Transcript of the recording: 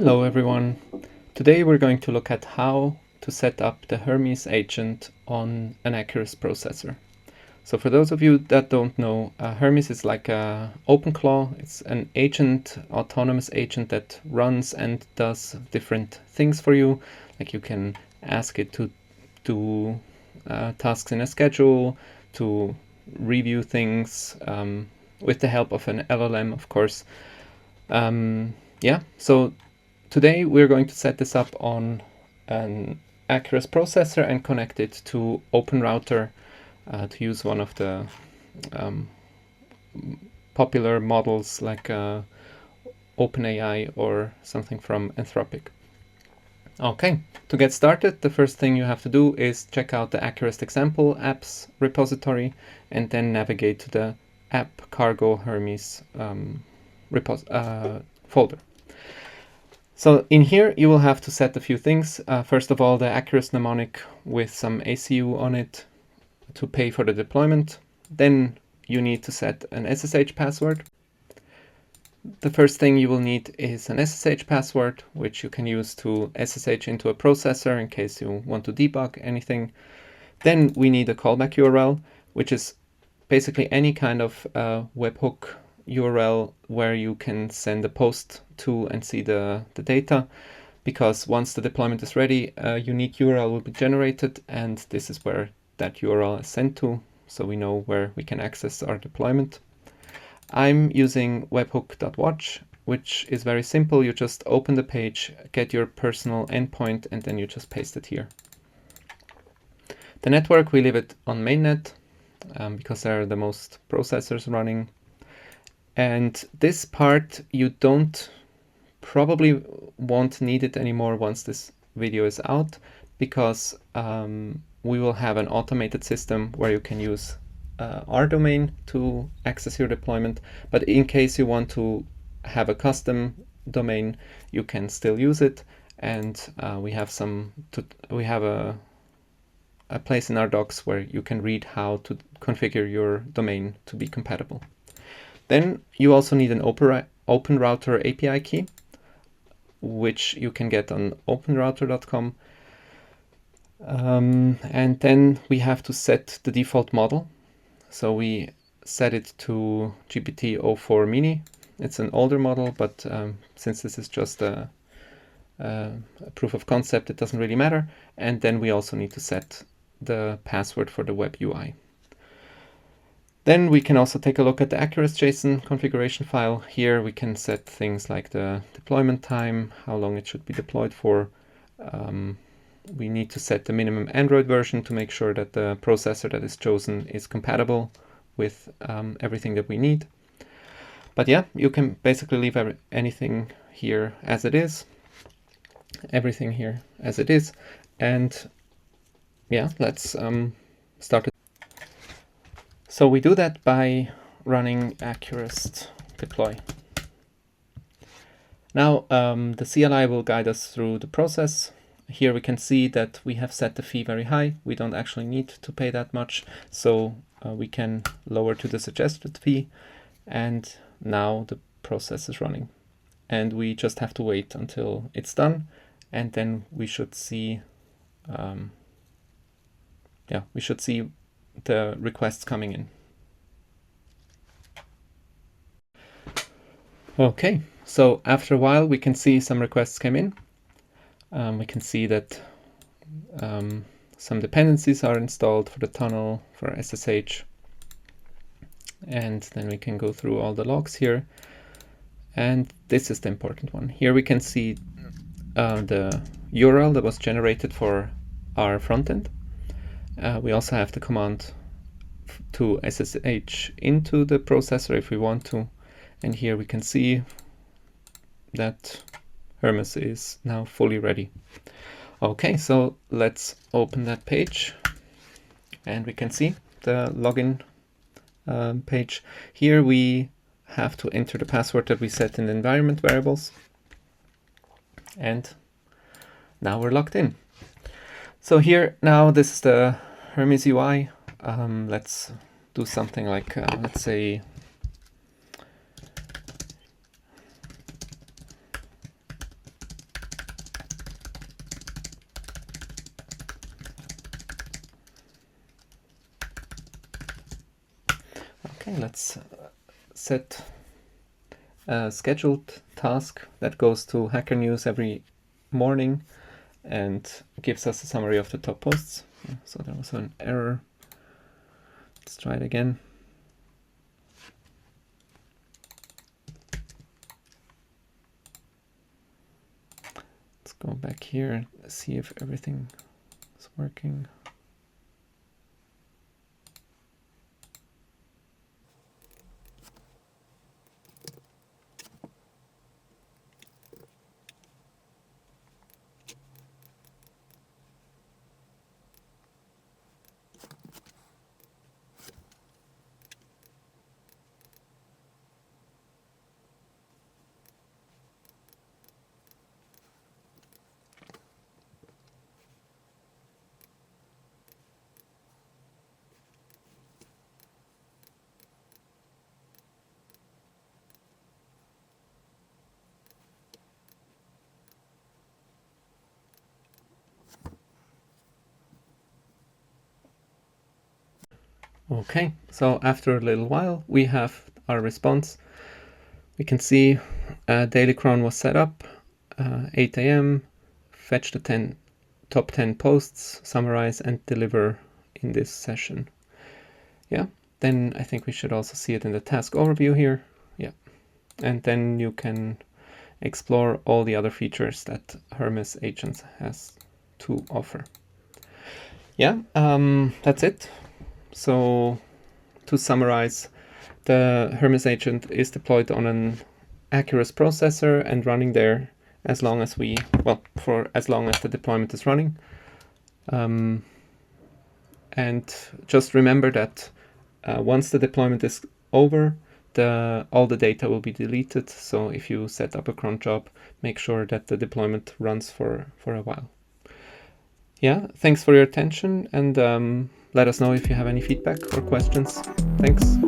Hello everyone. Today we're going to look at how to set up the Hermes agent on an Acurast processor. So for those of you that don't know, Hermes is like a OpenClaw. It's an agent, autonomous agent that runs and does different things for you. Like you can ask it to do tasks in a schedule, to review things with the help of an LLM, of course. So today we're going to set this up on an Acurast processor and connect it to OpenRouter to use one of the popular models like OpenAI or something from Anthropic. Okay, to get started, the first thing you have to do is check out the Acurast example apps repository and then navigate to the app cargo Hermes folder. So in here you will have to set a few things. First of all, the Acurast mnemonic with some ACU on it to pay for the deployment. Then you need to set an SSH password. The first thing you will need is an SSH password, which you can use to SSH into a processor in case you want to debug anything. Then we need a callback URL, which is basically any kind of webhook URL where you can send a post to and see the data, because once the deployment is ready, a unique URL will be generated, and this is where that URL is sent to, so we know where we can access our deployment. I'm using webhook.watch, which is very simple. You just open the page, get your personal endpoint, and then you just paste it here. The network, we leave it on mainnet because there are the most processors running. And this part you probably won't need it anymore once this video is out, because we will have an automated system where you can use our domain to access your deployment. But in case you want to have a custom domain, you can still use it. And we have a place in our docs where you can read how to configure your domain to be compatible. Then you also need an OpenRouter API key, which you can get on openrouter.com. And then we have to set the default model. So we set it to GPT-04 Mini. It's an older model, but since this is just a proof of concept, it doesn't really matter. And then we also need to set the password for the web UI. Then we can also take a look at the Acurast JSON configuration file. Here we can set things like the deployment time, how long it should be deployed for. We need to set the minimum Android version to make sure that the processor that is chosen is compatible with everything that we need. But yeah, you can basically leave anything here as it is, everything here as it is. And yeah, let's start it. So we do that by running Acurast deploy. Now the CLI will guide us through the process. Here we can see that we have set the fee very high. We don't actually need to pay that much, so we can lower to the suggested fee. And now the process is running. And we just have to wait until it's done, and then we should see the requests coming in. Okay, so after a while we can see some requests came in. We can see that some dependencies are installed for the tunnel, for SSH. And then we can go through all the logs here. And this is the important one. Here we can see the URL that was generated for our frontend. We also have the command to SSH into the processor if we want to. And here we can see that Hermes is now fully ready. Okay, so let's open that page and we can see the login page. Here we have to enter the password that we set in the environment variables. And now we're logged in. So here now, this is the Hermes UI. Let's do something like, let's say, Okay, let's set a scheduled task that goes to Hacker News every morning and gives us a summary of the top posts. So there was an error. Let's try it again. Let's go back here, see if everything is working. Okay, so after a little while, we have our response. We can see daily cron was set up, 8 a.m., fetch the top 10 posts, summarize and deliver in this session. Yeah, then I think we should also see it in the task overview here. Yeah, and then you can explore all the other features that Hermes Agents has to offer. Yeah, that's it. So to summarize, the Hermes agent is deployed on an Acurast processor and running there as long as for as long as the deployment is running. And just remember that once the deployment is over, all the data will be deleted. So if you set up a cron job, make sure that the deployment runs for a while. Yeah, thanks for your attention, and let us know if you have any feedback or questions. Thanks.